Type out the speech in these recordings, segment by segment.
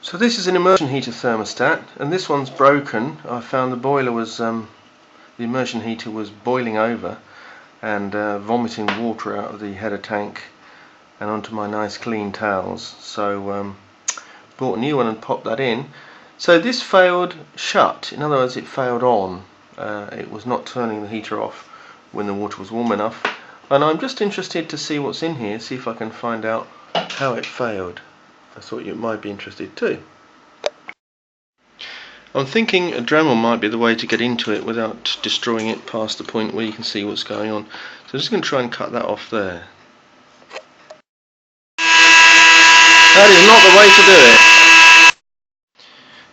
So this is an immersion heater thermostat, and this one's broken. I found the boiler was, the immersion heater was boiling over and vomiting water out of the header tank and onto my nice clean towels. So bought a new one and popped that in. So this failed shut, in other words it failed on. It was not turning the heater off when the water was warm enough. And I'm just interested to see what's in here, see if I can find out how it failed. I thought you might be interested too. I'm thinking a Dremel might be the way to get into it without destroying it past the point where you can see what's going on. So I'm just going to try and cut that off there. That is not the way to do it.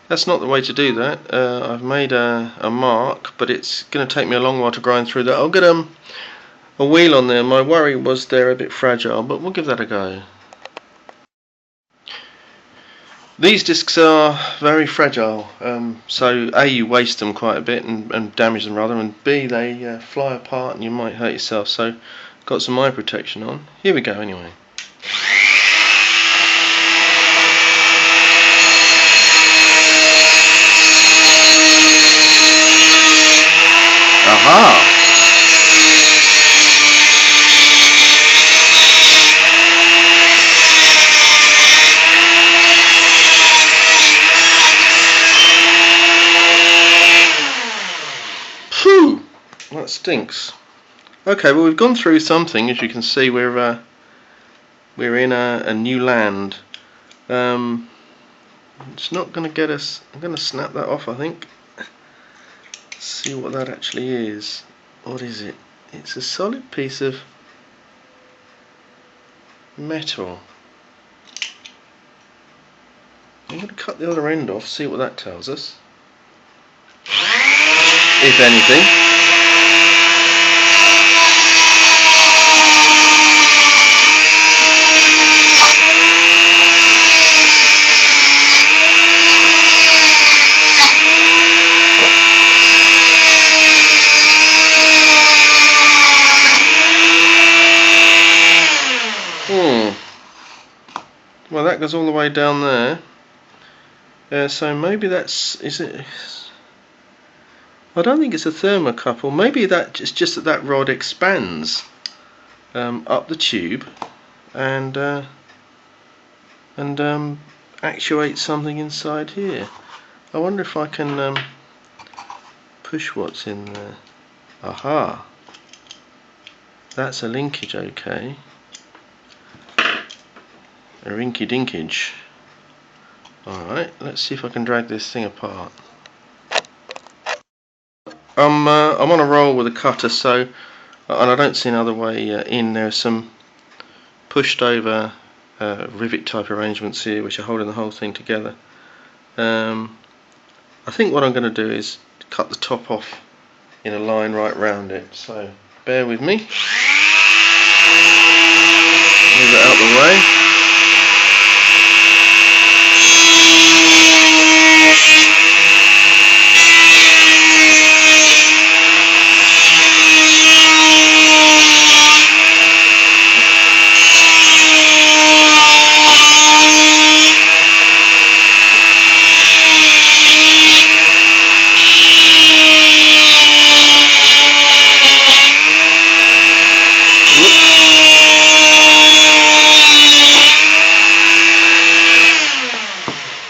That's not the way to do that. I've made a mark, but it's going to take me a long while to grind through that. I'll get a wheel on there. My worry was they're a bit fragile, but we'll give that a go. These discs are very fragile, so A, you waste them quite a bit and damage them rather, and B, they fly apart and you might hurt yourself, so got some eye protection on. Here we go anyway. Aha! Phew! That stinks. Okay, well we've gone through something. As you can see, we're in a new land. It's not going to get us. I'm going to snap that off, I think. See what that actually is. What is it? It's a solid piece of metal. I'm going to cut the other end off, see what that tells us, if anything. Well, that goes all the way down there. So maybe is it? I don't think it's a thermocouple. Maybe it's just that rod expands up the tube and actuates something inside here. I wonder if I can push what's in there. Aha! That's a linkage, okay. A rinky dinkage. Alright, let's see if I can drag this thing apart. I'm on a roll with a cutter, so, and I don't see another way in. There's some pushed over rivet type arrangements here which are holding the whole thing together. I think what I'm going to do is cut the top off in a line right round it, so bear with me. Move it out the way.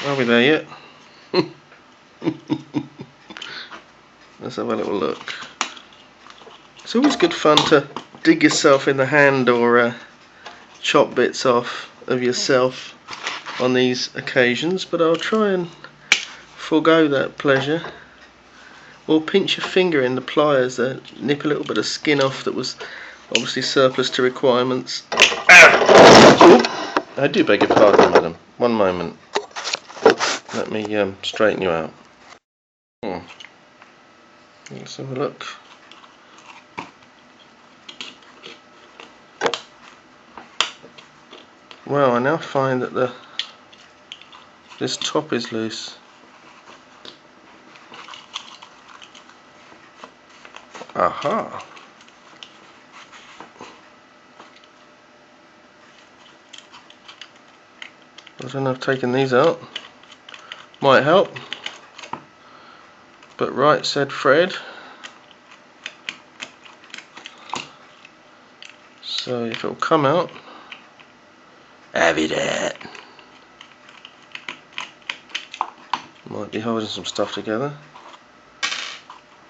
Are we there yet? Let's have a little look. It's always good fun to dig yourself in the hand or chop bits off of yourself on these occasions, but I'll try and forego that pleasure. Or pinch your finger in the pliers, nip a little bit of skin off that was obviously surplus to requirements. I do beg your pardon, madam. One moment. Let me straighten you out. Let's have a look. Well, I now find that this top is loose. Aha! I don't know if I've taken these out. Might help. But right said Fred. So if it'll come out, have it at. Might be holding some stuff together.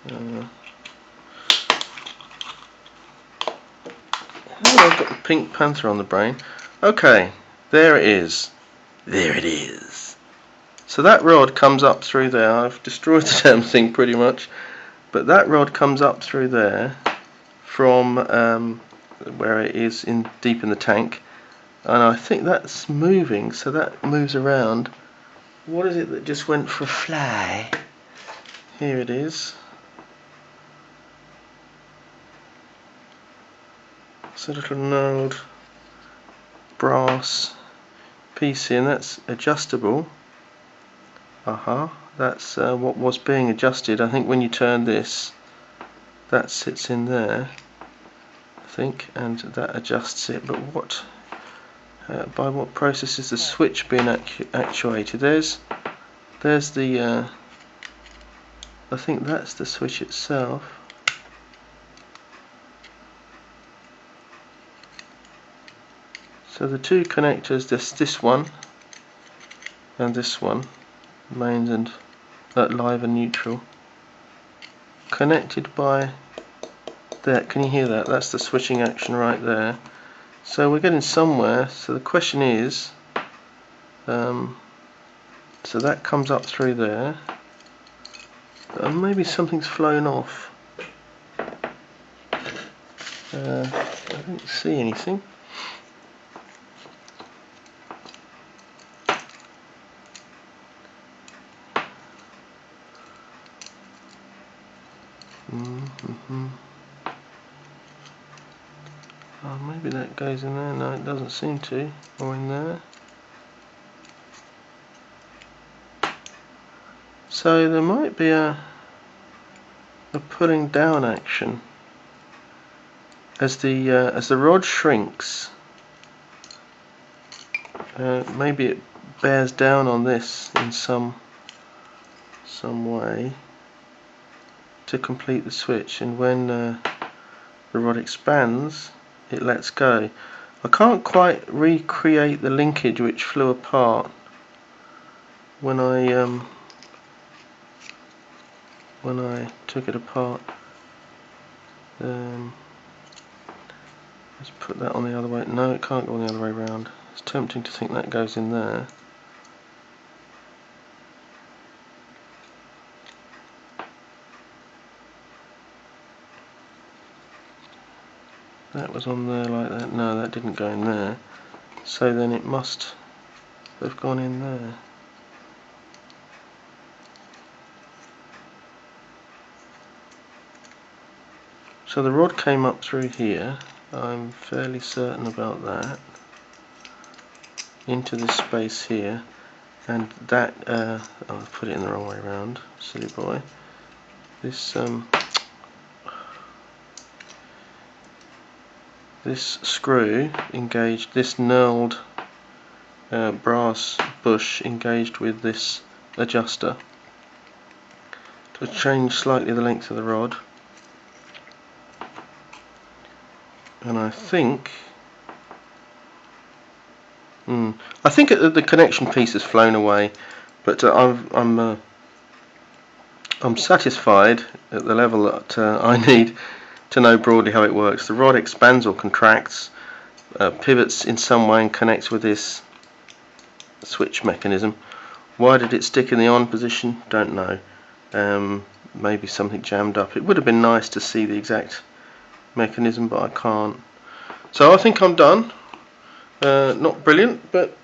I've got the Pink Panther on the brain. Okay, there it is. There it is. So that rod comes up through there. I've destroyed the damn thing pretty much. But that rod comes up through there from where it is deep in the tank. And I think that's moving, so that moves around. What is it that just went for a fly? Here it is. It's a little knurled brass piece here, and that's adjustable. That's what was being adjusted. I think when you turn this, that sits in there, I think, and that adjusts it. But what, by what process is the switch being actuated? There's the, I think that's the switch itself. So the two connectors, this one and this one, mains and live and neutral, connected by that. Can you hear that? That's the switching action right there. So we're getting somewhere. So the question is, so that comes up through there, and maybe something's flown off. I don't see anything. Oh, maybe that goes in there. No, it doesn't seem to. Or in there. So there might be a pulling down action as the rod shrinks. Maybe it bears down on this in some way to complete the switch, and when the rod expands, it lets go. I can't quite recreate the linkage which flew apart when I took it apart. Let's put that on the other way. No, it can't go on the other way around. It's tempting to think that goes in there. That was on there like that. No, that didn't go in there. So then it must have gone in there. So the rod came up through here. I'm fairly certain about that. Into this space here. And that, I've put it in the wrong way around. Silly boy. This screw engaged, this knurled brass bush engaged with this adjuster to change slightly the length of the rod. And I think the connection piece has flown away, but I'm satisfied at the level that I need to know broadly how it works. The rod expands or contracts, pivots in some way and connects with this switch mechanism. Why did it stick in the on position? Don't know. Maybe something jammed up. It would have been nice to see the exact mechanism, but I can't. So I think I'm done. Not brilliant, but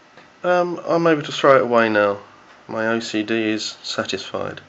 I'm able to throw it away now. My OCD is satisfied.